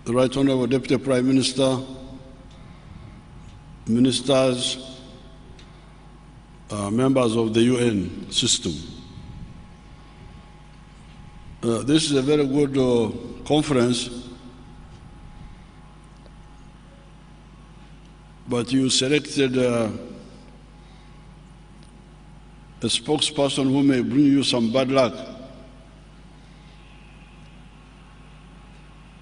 the Right Honorable Deputy Prime Minister, ministers, members of the UN system. This is a very good conference, but you selected a spokesperson who may bring you some bad luck.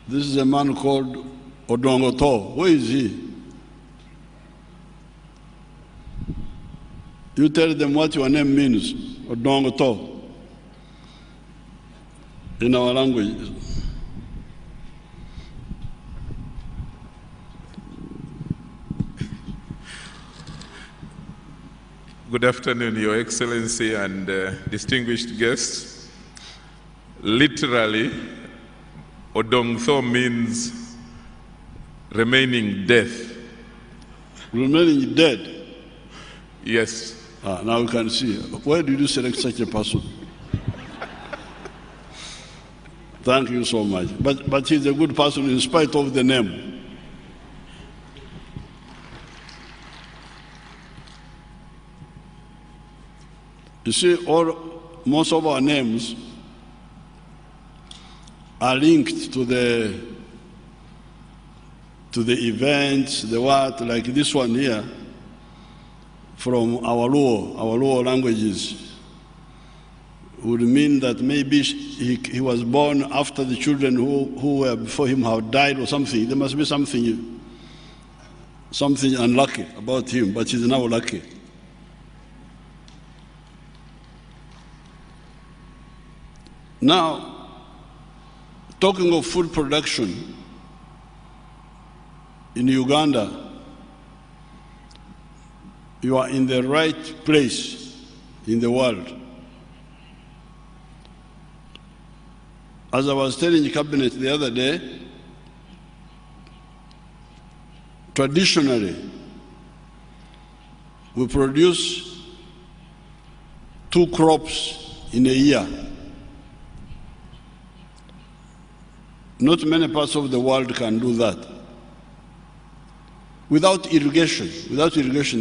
This is a man called Odongoto. Where is he? You tell them what your name means, Odongoto, in our language. Good afternoon, Your Excellency and distinguished guests. Literally, Odongtho means remaining death. Remaining dead? Yes. Now you can see. Why did you select such a person? Thank you so much. But he's a good person in spite of the name. You see, most of our names are linked to the events, the what, like this one here, from our Luo languages, would mean that maybe he was born after the children who were before him have died or something. There must be something unlucky about him, but he's now lucky. Now, talking of food production in Uganda, you are in the right place in the world. As I was telling the cabinet the other day, traditionally, we produce 2 crops in a year. Not many parts of the world can do that. Without irrigation,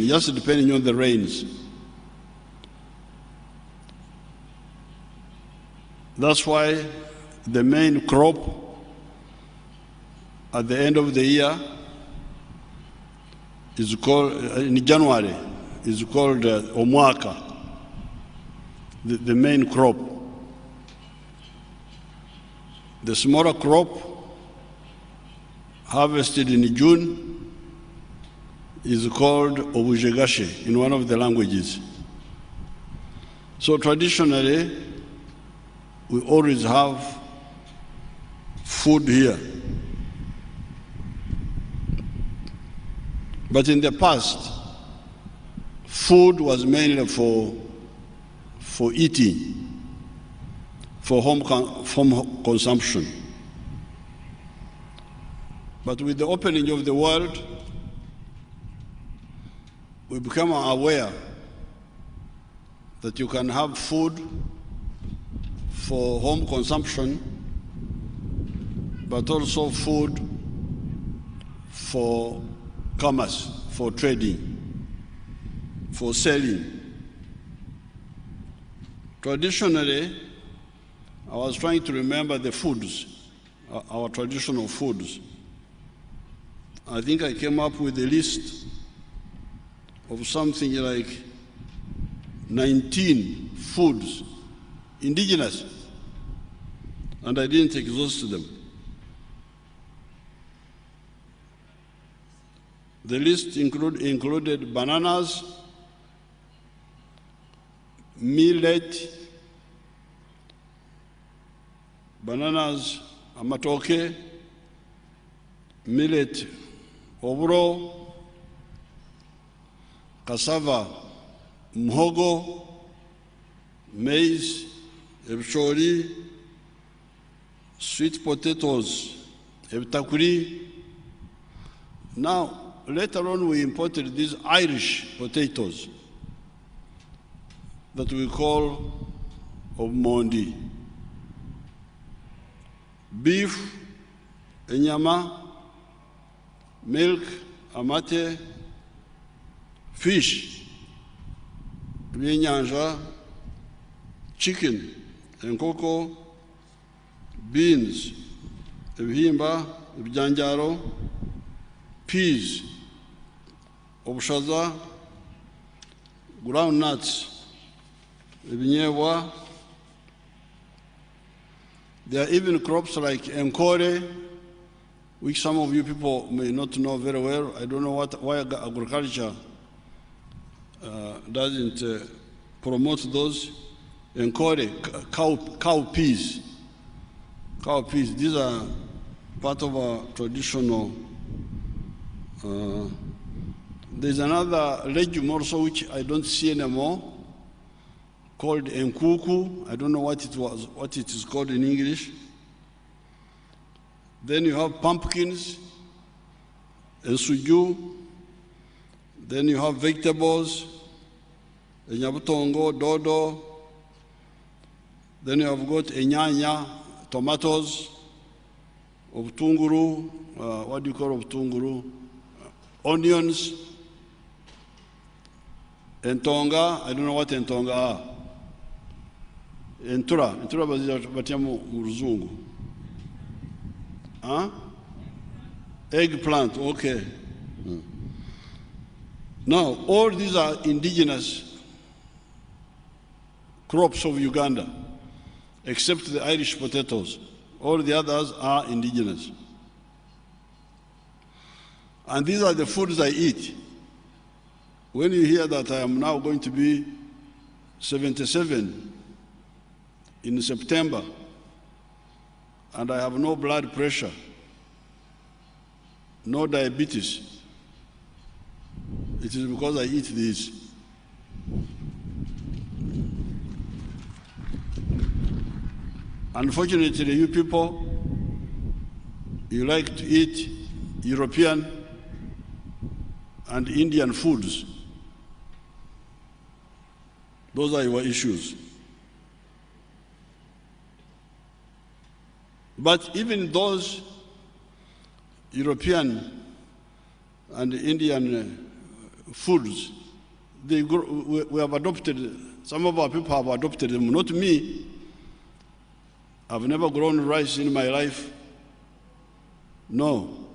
just depending on the rains. That's why the main crop at the end of the year is called, in January, is called Omwaka, the main crop. The smaller crop, harvested in June, is called Obujegashe in one of the languages. So traditionally, we always have food here. But in the past, food was mainly for eating, for home consumption. But with the opening of the world, we become aware that you can have food for home consumption, but also food for commerce, for trading, for selling. Traditionally, I was trying to remember the foods, our traditional foods. I think I came up with a list of something like 19 foods, indigenous, and I didn't exhaust them. The list included bananas, millet, bananas, amatoke, millet, obro, cassava, mhogo, maize, ebshori, sweet potatoes, ebtakuri. Now, later on, we imported these Irish potatoes that we call obmondi. Beef, enyama, milk, amate, fish, ebyenyanja, chicken, enkoko, beans, ebihimba, ebijanjaro, peas, obushaza, groundnuts, ebinyebwa. There are even crops like enkore, which some of you people may not know very well. I don't know why agriculture doesn't promote those. Enkore, cow peas. Cow peas, these are part of our traditional. There's another legume also which I don't see anymore, called enkuku. I don't know what it is called in English. Then you have pumpkins, ensuju. Then you have vegetables, enyabutongo, dodo. Then you have got enyanya, tomatoes, obutunguru, what do you call obutunguru? Onions, entonga, I don't know what entonga are. Entura batia mu ruzungu. Huh? Eggplant, okay. Now, all these are indigenous crops of Uganda, except the Irish potatoes. All the others are indigenous. And these are the foods I eat. When you hear that I am now going to be 77 in September, and I have no blood pressure, no diabetes, it is because I eat these. Unfortunately, you people, you like to eat European and Indian foods. Those are your issues. But even those European and Indian foods, we have adopted, some of our people have adopted them, not me. I've never grown rice in my life. No.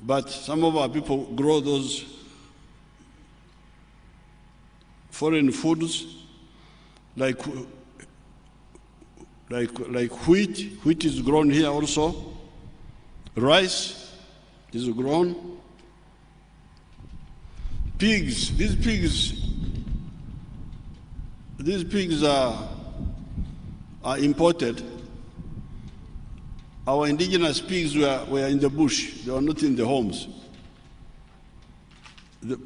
But some of our people grow those foreign foods like wheat. Wheat is grown here also. Rice is grown. Pigs, these pigs are imported. Our indigenous pigs were in the bush. They were not in the homes.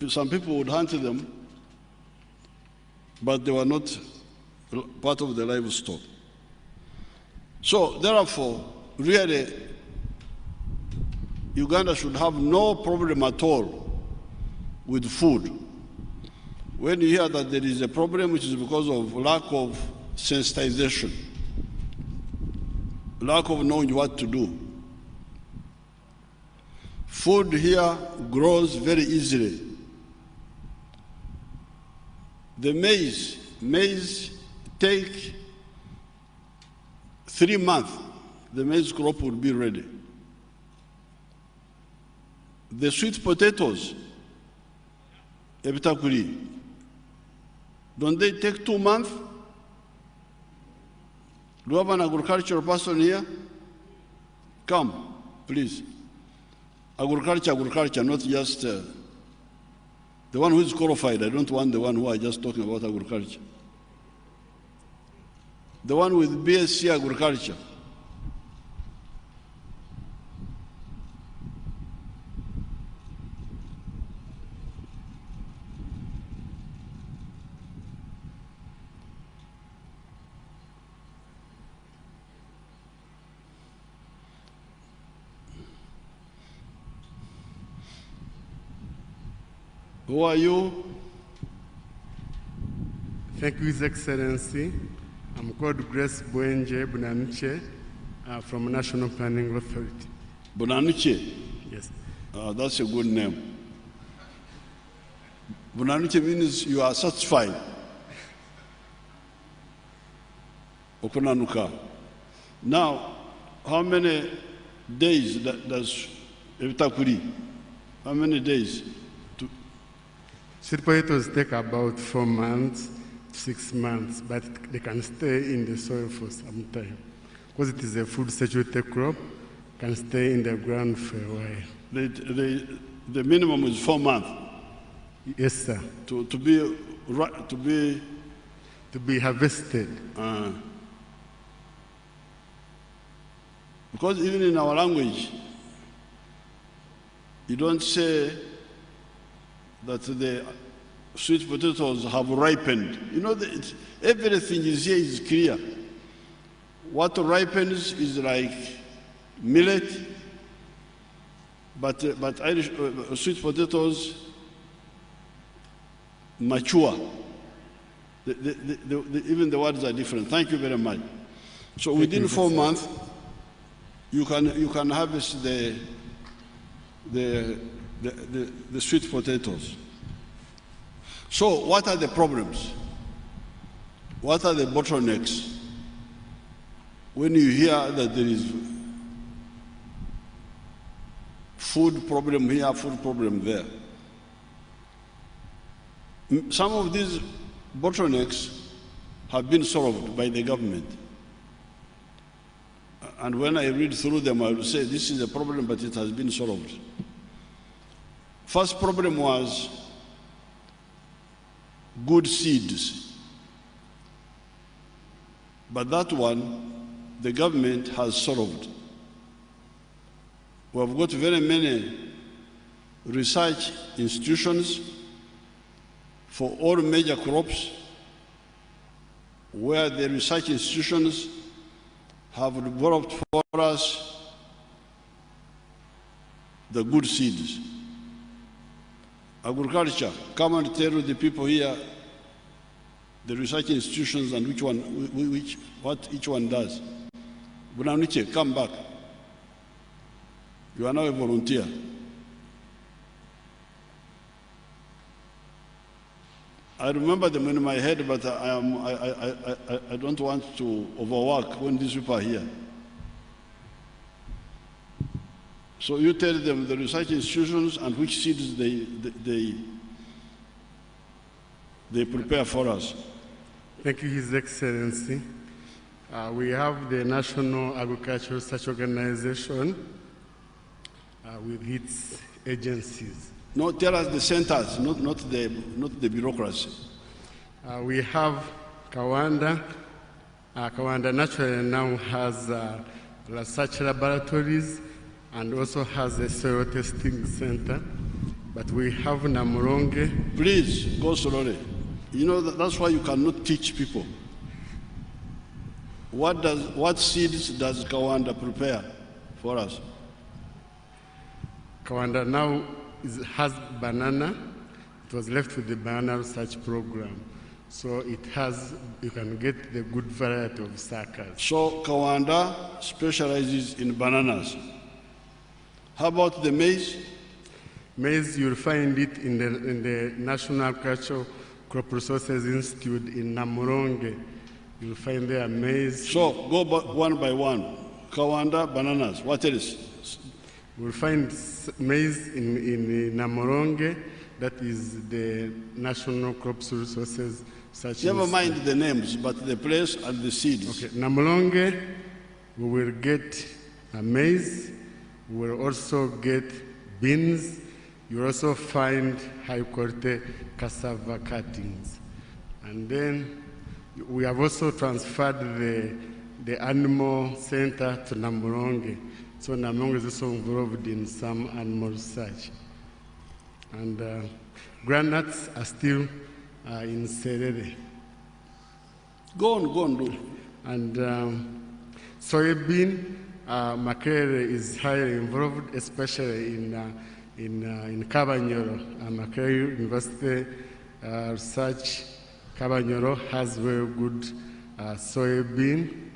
Some people would hunt them, but they were not part of the livestock. So therefore, really, Uganda should have no problem at all with food. When you hear that there is a problem, which is because of lack of sensitization, lack of knowing what to do. Food here grows very easily. The maize take 3 months, the maize crop will be ready. The sweet potatoes, ebitakuri, don't they take 2 months? Do you have an agricultural person here? Come, please. Agriculture, not just the one who is qualified. I don't want the one who are just talking about agriculture. The one with BSc agriculture. Who are you? Thank you, His Excellency. I'm called Grace Bwenje Bunamche. from National Planning Authority. Bunanuche, Yes. that's a good name. Bunanuche means you are satisfied. Okunanuka. Now, how many days does Evitakuri? How many days? Sweet potatoes take about 4 months, 6 months, but they can stay in the soil for some time. Because it is a food security crop, can stay in the ground for a while. The minimum is 4 months. Yes, sir. To be harvested. Because even in our language, you don't say that the sweet potatoes have ripened. You know, everything is here is clear. What ripens is like millet, but Irish sweet potatoes mature. Even the words are different. Thank you very much. So within 4 months, you can harvest the sweet potatoes. So what are the problems? What are the bottlenecks? When you hear that there is food problem here, food problem there. Some of these bottlenecks have been solved by the government. And when I read through them, I will say this is a problem, but it has been solved. First problem was good seeds. But that one, the government has solved. We have got very many research institutions for all major crops, where the research institutions have developed for us the good seeds. Agriculture, come and tell the people here the research institutions and what each one does. Bunanuche, come back. You are now a volunteer. I remember them in my head, but I don't want to overwork when these people are here. So you tell them the research institutions and which seeds they prepare for us. Thank you, His Excellency. We have the National Agricultural Research Organization with its agencies. No, tell us the centers, not the bureaucracy. We have Kawanda. Kawanda naturally now has research laboratories and also has a soil testing center. But we have Namuronge. Please, go slowly. You know, that's why you cannot teach people. What seeds does Kawanda prepare for us? Kawanda now has banana. It was left with the banana research program. So it has, you can get the good variety of suckers. So Kawanda specializes in bananas. How about the maize? Maize, you'll find it in the National Agricultural Crop Resources Institute in Namuronge. You'll find there maize. So go one by one. Kawanda, bananas. What else? We'll find maize in Namuronge. That is the National Crops Resources Research Never mind the names, but the place and the seeds. Okay, Namuronge, we will get maize. We will also get beans. You also find high-quality cassava cuttings. And then we have also transferred the animal center to Namuronge. So Namuronge is also involved in some animal research. And groundnuts are still in Serere. Go on, do. And soybean, Makerere is highly involved, especially in Kabanyoro. Makerere University Research Kabanyoro has very good soybean.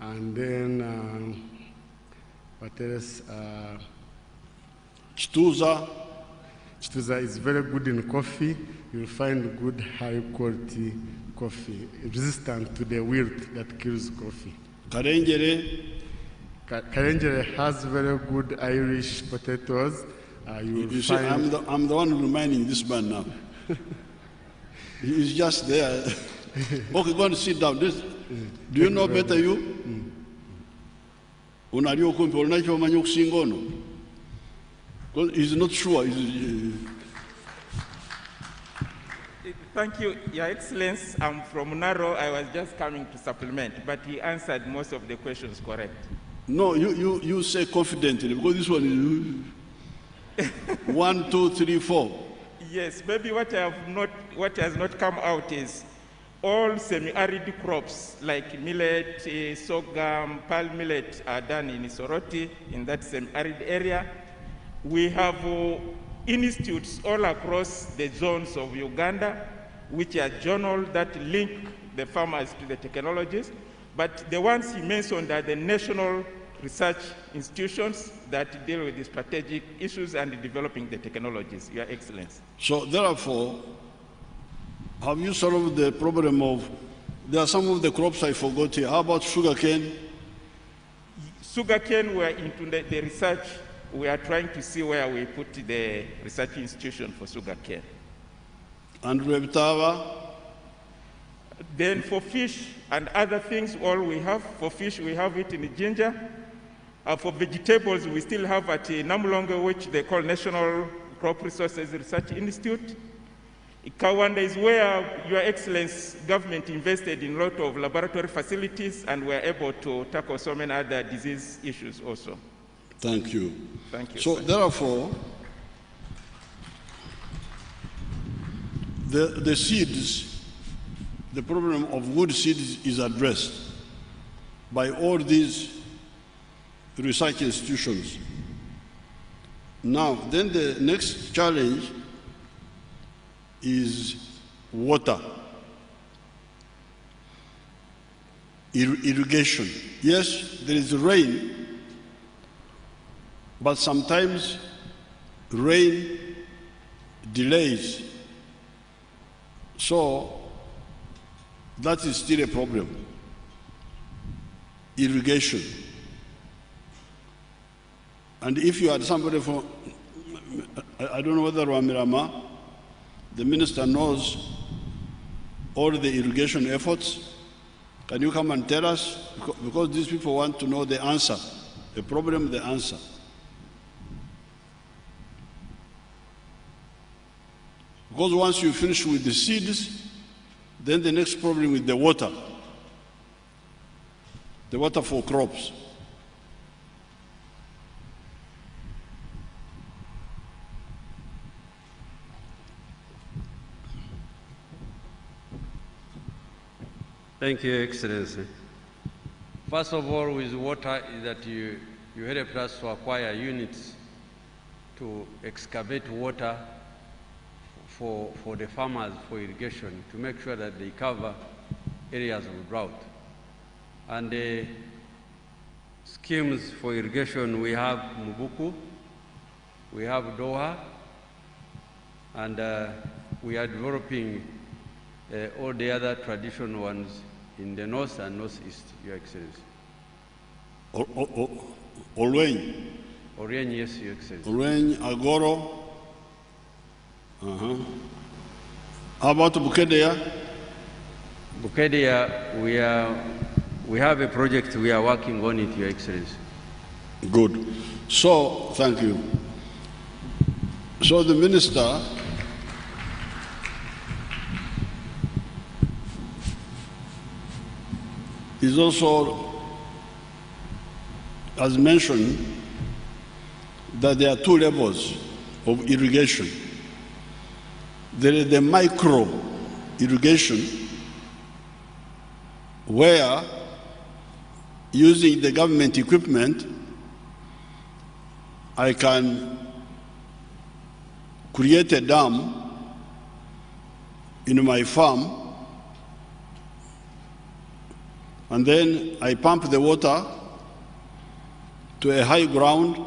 And then, what else? Chituza. Chituza is very good in coffee. You'll find good high quality coffee, resistant to the wilt that kills coffee. Karengere. Karengere has very good Irish potatoes. You see, I'm the one reminding this man now. He's just there. Okay, go and sit down. Do you know better you? Unalio kumpe unacho manyo kusingono. He's not sure. Thank you, Your Excellency. I'm from Naro. I was just coming to supplement, but he answered most of the questions correct. No, you say confidently, because this one is 1, 2, 3, 4. Yes, maybe what has not come out is all semi-arid crops like millet, sorghum, palm millet are done in Soroti, in that semi-arid area. We have institutes all across the zones of Uganda, which are journals that link the farmers to the technologies. But the ones he mentioned are the national research institutions that deal with the strategic issues and developing the technologies, Your Excellency. So therefore, have you solved the problem of, there are some of the crops I forgot here. How about sugarcane? Sugarcane, we're into the research. We are trying to see where we put the research institution for sugarcane. And Rebtava? Then for fish and other things, all we have, for fish, we have it in Ginger. For vegetables, we still have at Namulonga, which they call National Crop Resources Research Institute. Kawanda is where Your Excellency government invested in a lot of laboratory facilities, and we're able to tackle so many other disease issues also. Thank you. Thank you. So therefore, the seeds, the problem of good seeds is addressed by all these research institutions. Now, then the next challenge is water, irrigation. Yes, there is rain, but sometimes rain delays. So that is still a problem. Irrigation. And if you had somebody from, I don't know whether Wamirama, the minister knows all the irrigation efforts. Can you come and tell us? Because these people want to know the answer, the problem, the answer. Because once you finish with the seeds, then the next problem is the water for crops. Thank you, Excellency. First of all, with water, is that you helped us to acquire units to excavate water for the farmers for irrigation, to make sure that they cover areas of drought. And the schemes for irrigation, we have Mubuku, we have Doha, and we are developing all the other traditional ones in the north and northeast, Your Excellency. Olwen. Orien, yes, Your Excellency. Olwen, Agoro. How about Bukedea? Bukedea, we have a project, we are working on it, Your Excellency. Good. So, thank you. So the minister is also, as mentioned, that there are two levels of irrigation. There is the micro irrigation, where using the government equipment, I can create a dam in my farm and then I pump the water to a high ground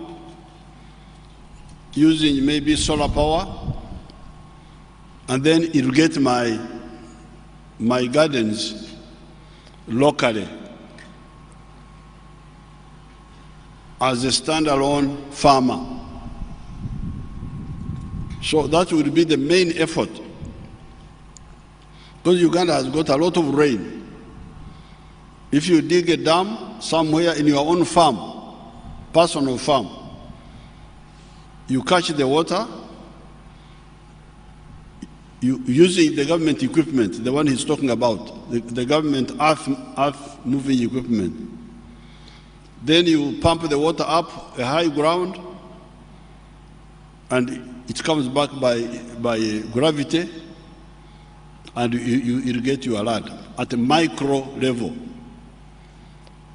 using maybe solar power, and then irrigate my gardens locally as a standalone farmer. So that would be the main effort, because Uganda has got a lot of rain. If you dig a dam somewhere in your own farm, personal farm, you catch the water, using the government equipment, the one he's talking about, the government earth moving equipment. Then you pump the water up a high ground, and it comes back by gravity, and you irrigate your land at a micro level.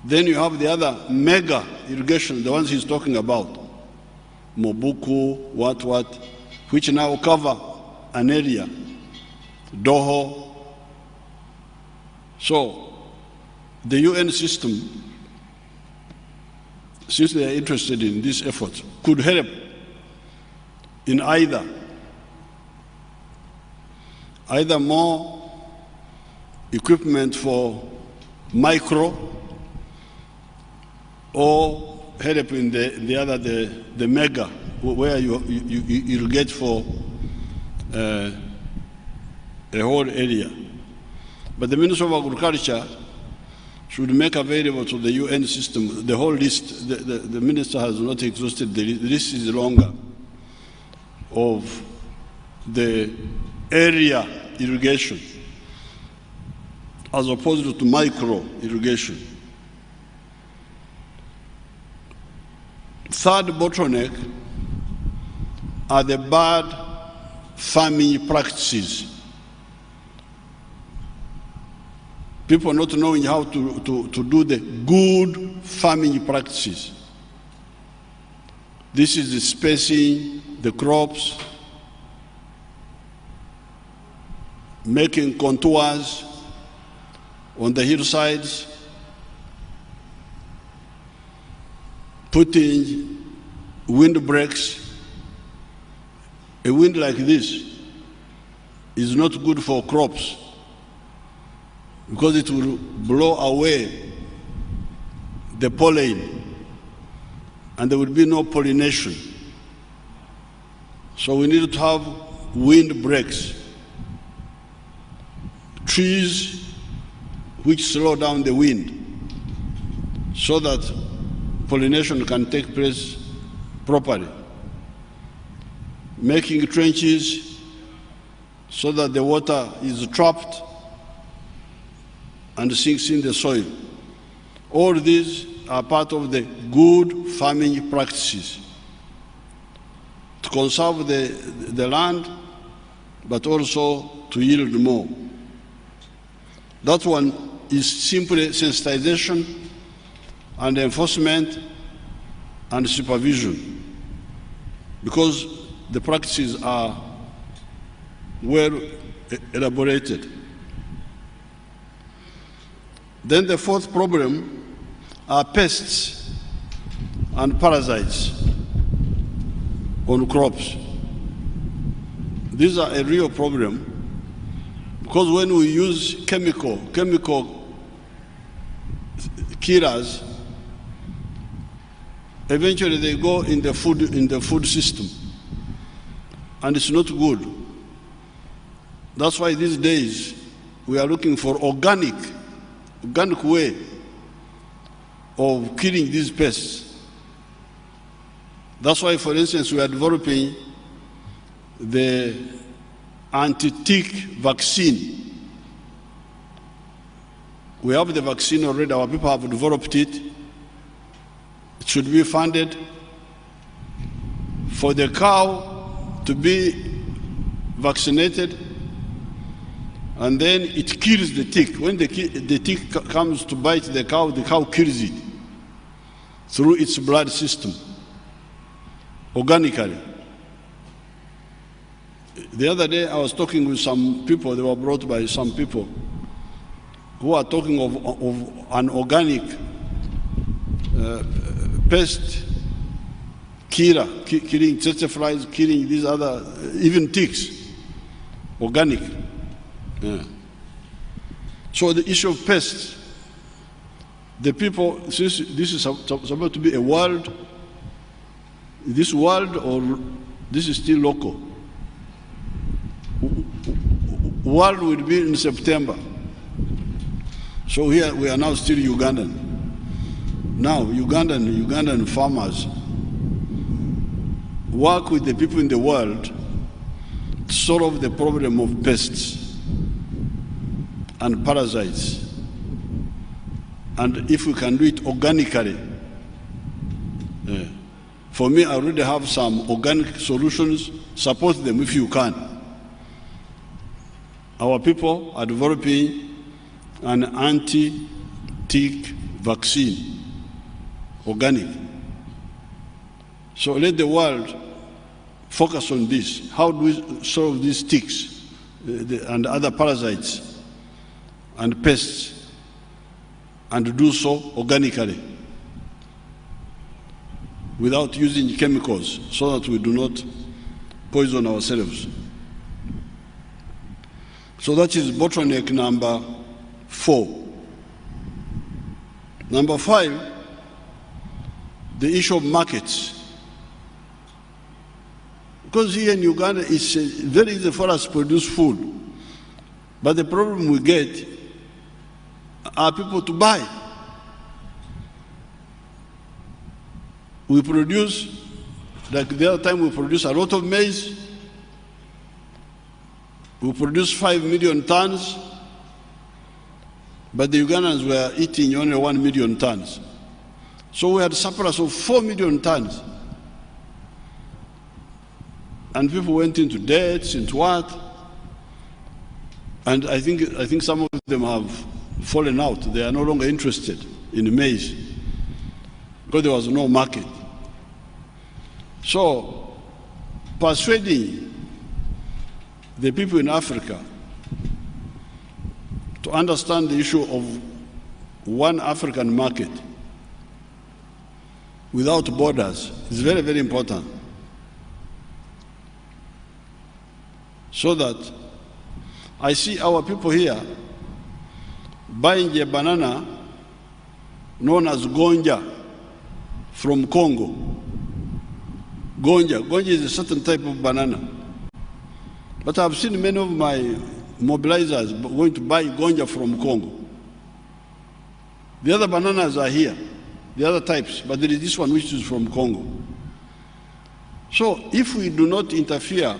Then you have the other mega irrigation, the ones he's talking about, Mobuku, what, which now cover an area, Doho. So the UN system, since they are interested in this effort, could help in either more equipment for micro, or help in the mega, where you irrigate for a whole area. But the Minister of Agriculture should make available to the UN system the whole list. The minister has not exhausted the list, is longer, of the area irrigation as opposed to micro irrigation. Third bottleneck are the bad farming practices. People not knowing how to do the good farming practices. This is the spacing the crops, making contours on the hillsides, putting windbreaks. A wind like this is not good for crops, because it will blow away the pollen and there will be no pollination. So we need to have windbreaks, trees which slow down the wind so that pollination can take place properly. Making trenches so that the water is trapped and sinks in the soil. All these are part of the good farming practices to conserve the land, but also to yield more. That one is simply sensitization and enforcement and supervision, because the practices are well elaborated. Then the fourth problem are pests and parasites on crops. These are a real problem, because when we use chemical killers, eventually they go in the food system, and it's not good. That's why these days we are looking for organic way of killing these pests. That's why, for instance, we are developing the anti-tick vaccine. We have the vaccine already, our people have developed it. It should be funded for the cow to be vaccinated, and then it kills the tick. When the tick comes to bite the cow kills it through its blood system, organically. The other day I was talking with some people, they were brought by some people who are talking of an organic pest killer, killing tsetse flies, killing these other, even ticks, organic. Yeah. So the issue of pests, the people, since this is supposed to be a world, this world or this is still local? World will be in September. So here we are now still Ugandan. Now Ugandan farmers work with the people in the world to solve the problem of pests and parasites. And if we can do it organically, for me, I already have some organic solutions. Support them if you can. Our people are developing an anti-tick vaccine, organic. So let the world focus on this. How do we solve these ticks and other parasites and pests, and do so organically without using chemicals so that we do not poison ourselves. So that is bottleneck number 4. Number 5, the issue of markets. Because here in Uganda, it's very easy for us to produce food. But the problem we get are people to buy. We produce, like the other time we produced a lot of maize. We produced 5 million tons, but the Ugandans were eating only 1 million tons. So we had a surplus of 4 million tons. And people went into debts, into what? And I think some of them have fallen out. They are no longer interested in maize because there was no market. So persuading the people in Africa to understand the issue of one African market without borders is very, very important. So that I see our people here buying a banana known as gonja from Congo. Gonja is a certain type of banana. But I've seen many of my mobilizers going to buy gonja from Congo. The other bananas are here, the other types, but there is this one which is from Congo. So if we do not interfere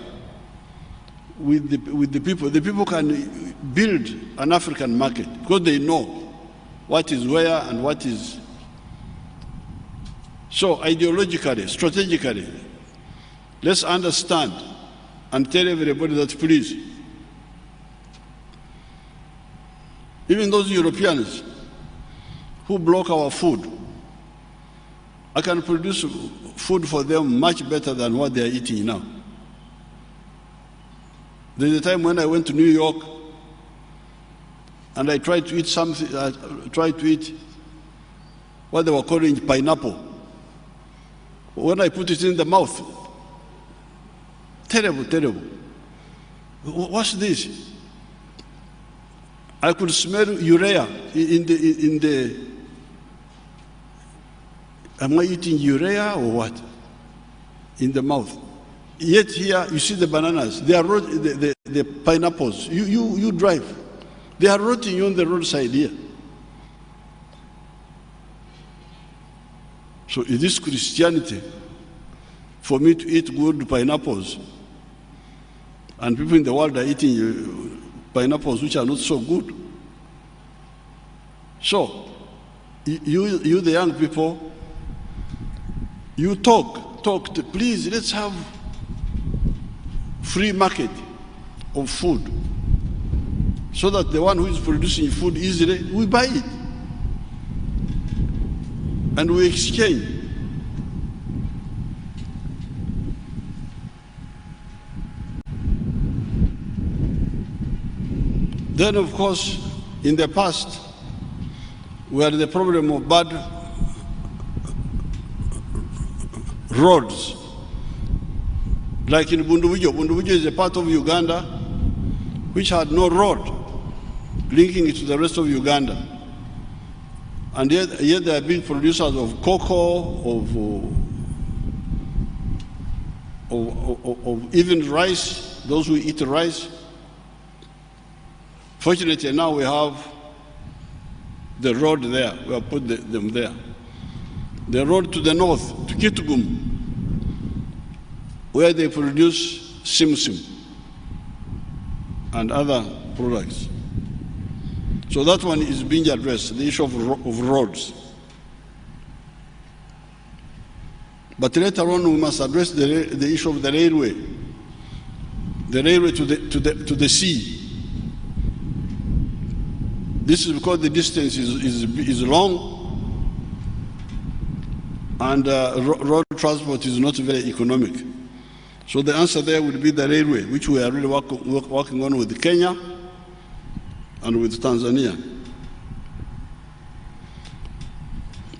with the people can build an African market because they know what is where and what is. So ideologically, strategically, let's understand and tell everybody that please, even those Europeans who block our food, I can produce food for them much better than what they are eating now. There's a time when I went to New York and I tried to eat something, what they were calling pineapple. When I put it in the mouth, terrible, terrible. What's this? I could smell urea in the am I eating urea or what? In the mouth. Yet here you see the bananas, they are the pineapples. You drive. They are rotting on the roadside here. So is this Christianity for me to eat good pineapples? And people in the world are eating pineapples which are not so good. So, you the young people, you talk, please, let's have free market of food so that the one who is producing food easily, we buy it and we exchange. Then, of course, In the past, we had the problem of bad roads. Like in Bundubujo. Bundubujo is a part of Uganda which had no road linking it to the rest of Uganda. And yet they are big producers of cocoa, of even rice, those who eat rice. Fortunately, now we have the road there. We have put them there. The road to the north, to Kitgum, where they produce simsim and other products. So that one is being addressed, the issue of roads. But later on, we must address the issue of the railway to the sea. This is because the distance is long, and road transport is not very economic. So the answer there would be the railway, which we are really working on with Kenya and with Tanzania.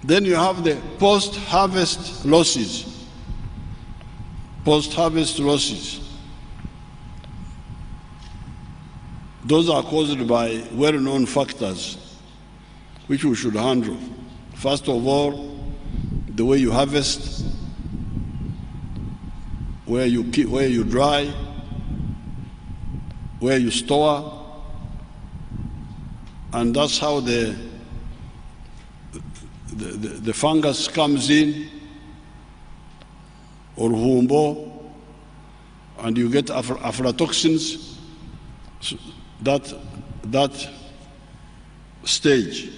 Then you have the post-harvest losses. Post-harvest losses. Those are caused by well-known factors which we should handle. First of all, the way you harvest, where you keep, where you dry, where you store, and that's how the fungus comes in, or humbo, and you get aflatoxins. That stage.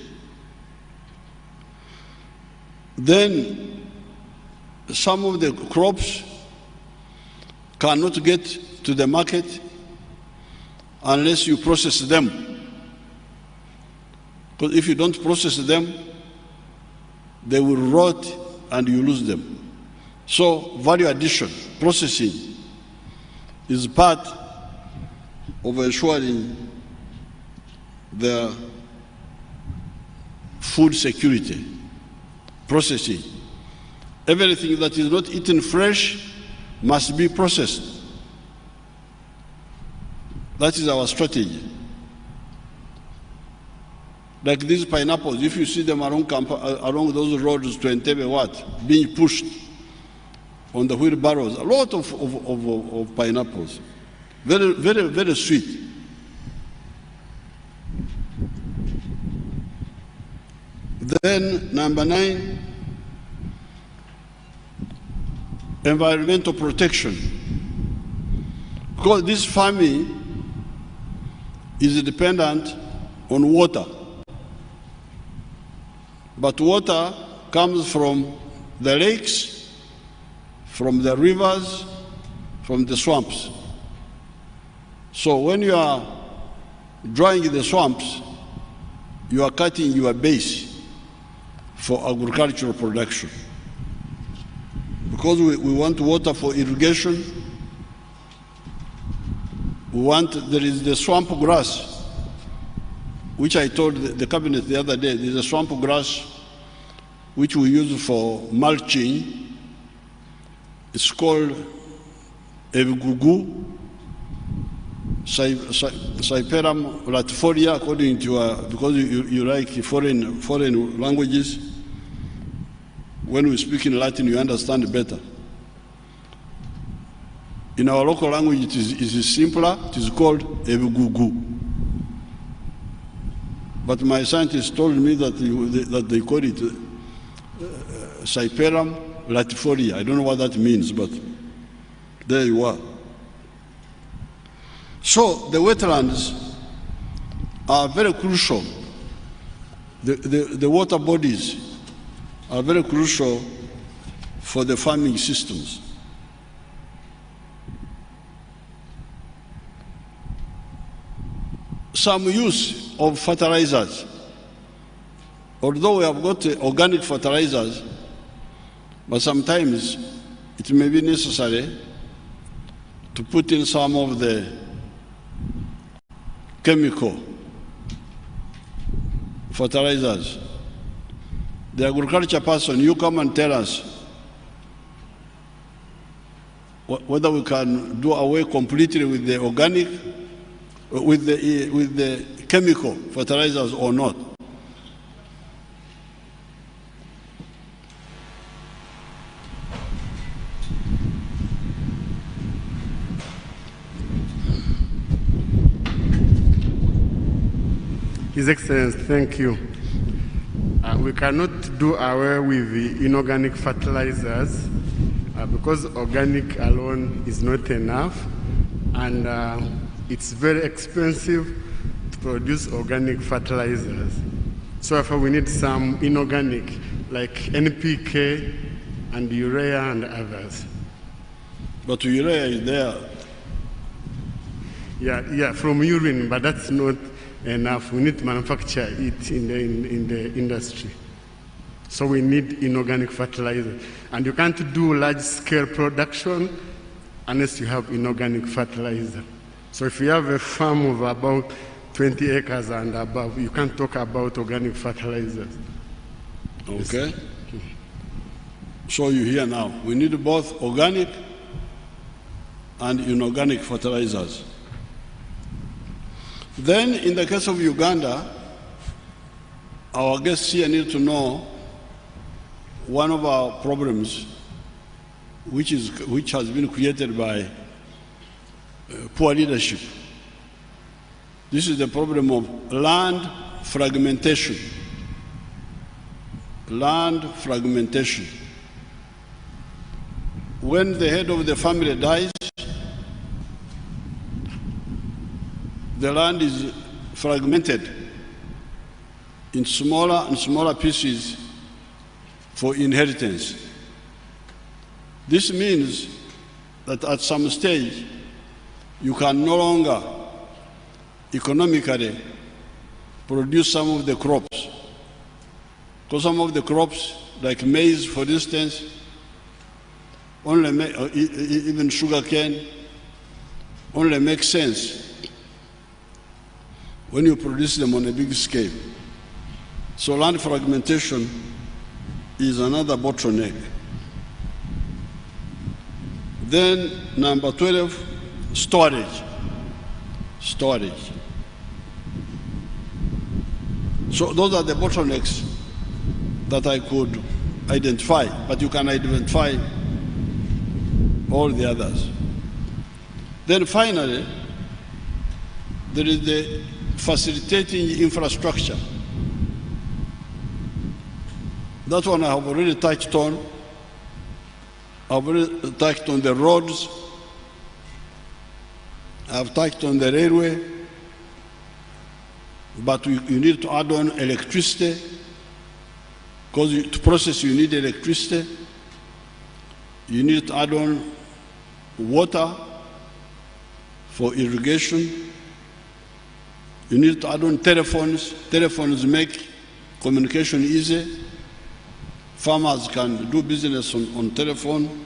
Then some of the crops cannot get to the market unless you process them. Because if you don't process them, they will rot and you lose them. So value addition, processing, is part of ensuring the food security, processing. Everything that is not eaten fresh must be processed. That is our strategy. Like these pineapples, if you see them along those roads to Entebbe, being pushed on the wheelbarrows, a lot of pineapples. Very, very, very sweet. Then, number 9, environmental protection. Because this farming is dependent on water. But water comes from the lakes, from the rivers, from the swamps. So when you are drying the swamps, you are cutting your base for agricultural production. Because we want water for irrigation, there is the swamp grass, which I told the cabinet the other day. There's a swamp grass which we use for mulching. It's called Evigugu, Cyperum latifolia, according to because you like foreign languages. When we speak in Latin, you understand better. In our local language, it is simpler. It is called Evigugu. But my scientist told me that they call it Cyperum latifolia. I don't know what that means, but there you are. So the wetlands are very crucial. The water bodies are very crucial for the farming systems. Some use of fertilizers. Although we have got organic fertilizers, but sometimes it may be necessary to put in some of the chemical fertilizers. The agriculture person, you come and tell us whether we can do away completely with the organic, with the chemical fertilizers or not. His Excellency, thank you. We cannot do away with the inorganic fertilizers because organic alone is not enough, and it's very expensive to produce organic fertilizers. So therefore we need some inorganic, like NPK and urea and others. But urea is there. Yeah, from urine, but that's not enough. We need to manufacture it in the industry. So we need inorganic fertilizer. And you can't do large-scale production unless you have inorganic fertilizer. So if you have a farm of about 20 acres and above, you can't talk about organic fertilizers. Okay. So you hear now, we need both organic and inorganic fertilizers. Then, in the case of Uganda, our guests here need to know one of our problems, which has been created by poor leadership. This is the problem of land fragmentation. Land fragmentation. When the head of the family dies, the land is fragmented in smaller and smaller pieces for inheritance. This means that at some stage, you can no longer economically produce some of the crops. Because some of the crops, like maize, for instance, even sugarcane, only make sense when you produce them on a big scale. So land fragmentation is another bottleneck. Then number 12, storage. Storage. So those are the bottlenecks that I could identify, but you can identify all the others. Then finally, there is the facilitating infrastructure. That one I have already touched on. I've already touched on the roads. I've touched on the railway. But you need to add on electricity, because to process you need electricity. You need to add on water for irrigation. You need to add on telephones. Telephones make communication easy. Farmers can do business on telephone.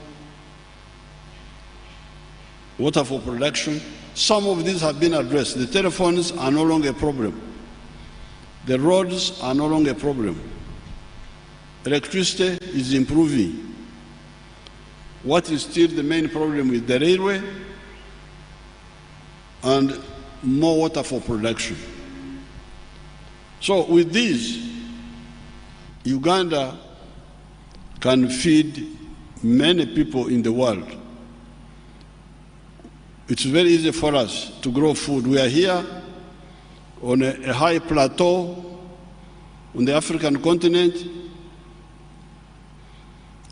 Water for production. Some of these have been addressed. The telephones are no longer a problem. The roads are no longer a problem. Electricity is improving. What is still the main problem is the railway and more water for production. So with this, Uganda can feed many people in the world. It's very easy for us to grow food. We are here on a high plateau on the African continent.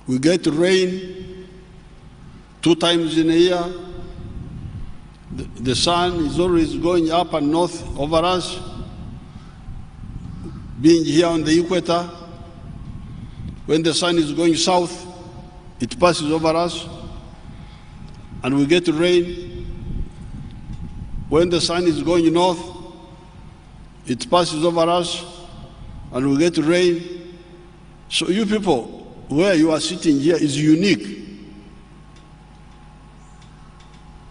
We get rain 2 times in a year. The sun is always going up and north over us. Being here on the equator, when the sun is going south, it passes over us and we get rain. When the sun is going north, it passes over us and we get rain. So you people, where you are sitting here is unique.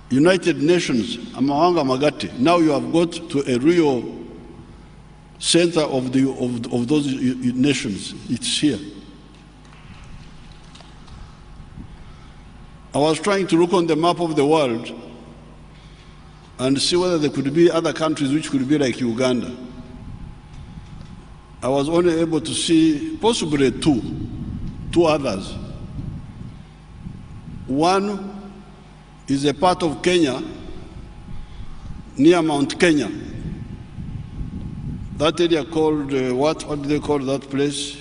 United Nations, Amawanga Magati, now you have got to a real center of those nations. It's here. I was trying to look on the map of the world and see whether there could be other countries which could be like Uganda. I was only able to see possibly two others. One is a part of Kenya, near Mount Kenya. That area called, what do they call that place?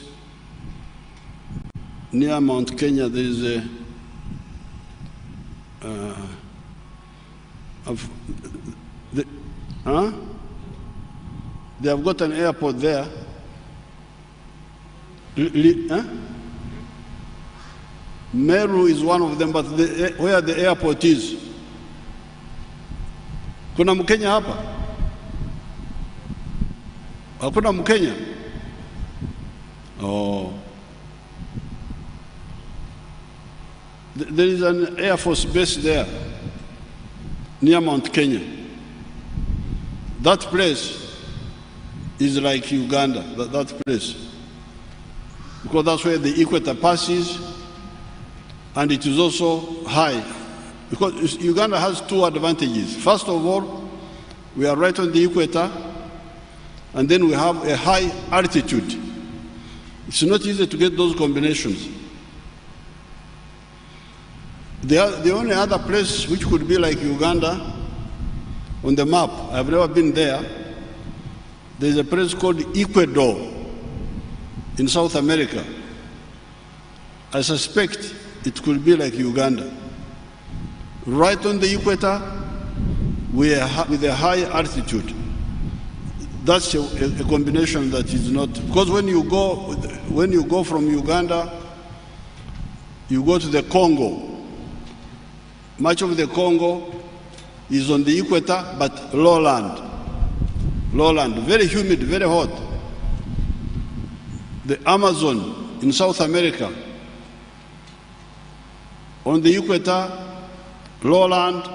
Near Mount Kenya, there is a, they have got an airport there. Meru is one of them, but where the airport is. Kuna Mkenya hapa? Hakuna Mkenya? Oh. There is an Air Force base there, near Mount Kenya. That place is like Uganda, that place. Because that's where the equator passes, and it is also high. Because Uganda has two advantages. First of all, we are right on the equator, and then we have a high altitude. It's not easy to get those combinations. The only other place which could be like Uganda on the map, I've never been there, there's a place called Equitable in South America. I suspect it could be like Uganda. Right on the equator, with a high altitude. That's a combination that is not, because when you go from Uganda, you go to the Congo. Much of the Congo is on the equator, but lowland. Lowland, very humid, very hot. The Amazon in South America, on the equator, lowland,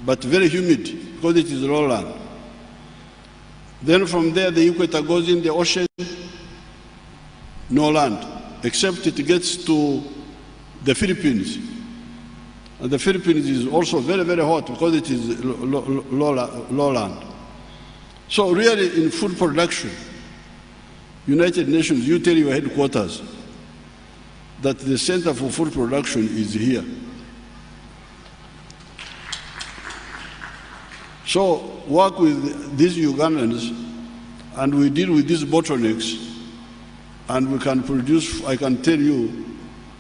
but very humid because it is lowland. Then from there, the equator goes in the ocean, no land, except it gets to the Philippines. And the Philippines is also very, very hot because it is lowland. So really in food production, United Nations, you tell your headquarters that the Center for Food Production is here. So work with these Ugandans and we deal with these bottlenecks and we can produce, I can tell you,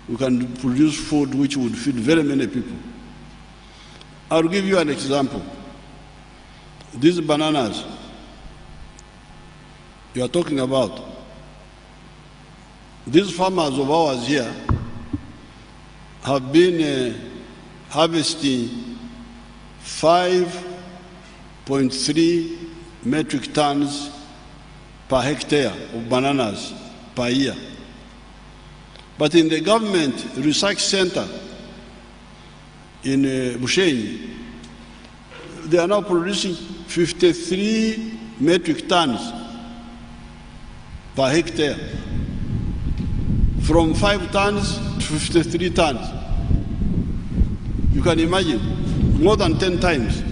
we can produce food which would feed very many people. I'll give you an example. These bananas you are talking about, these farmers of ours here have been harvesting 5.3 metric tons per hectare of bananas per year. But in the government research center in Bushenyi, they are now producing 53 metric tons per hectare, from 5 tons to 53 tons. You can imagine, more than 10 times.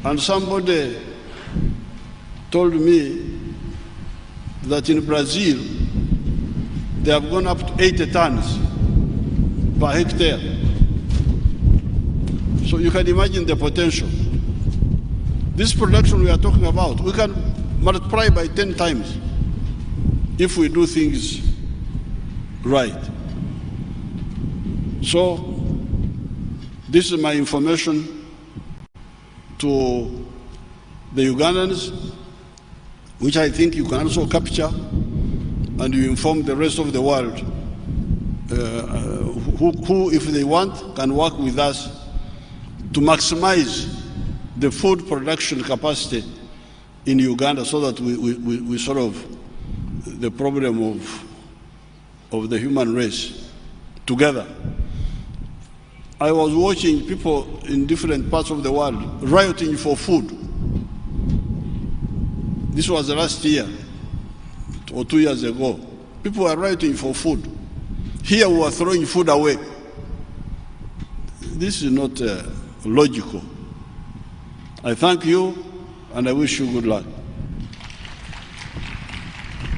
And somebody told me that in Brazil, they have gone up to 80 tons per hectare. So you can imagine the potential. This production we are talking about, we can multiply by 10 times if we do things right. So this is my information to the Ugandans, which I think you can also capture, and you inform the rest of the world who, if they want, can work with us to maximize the food production capacity in Uganda so that we solve the problem of the human race together. I was watching people in different parts of the world rioting for food. This was last year or 2 years ago. People were writing for food. Here we are throwing food away. This is not logical. I thank you and I wish you good luck.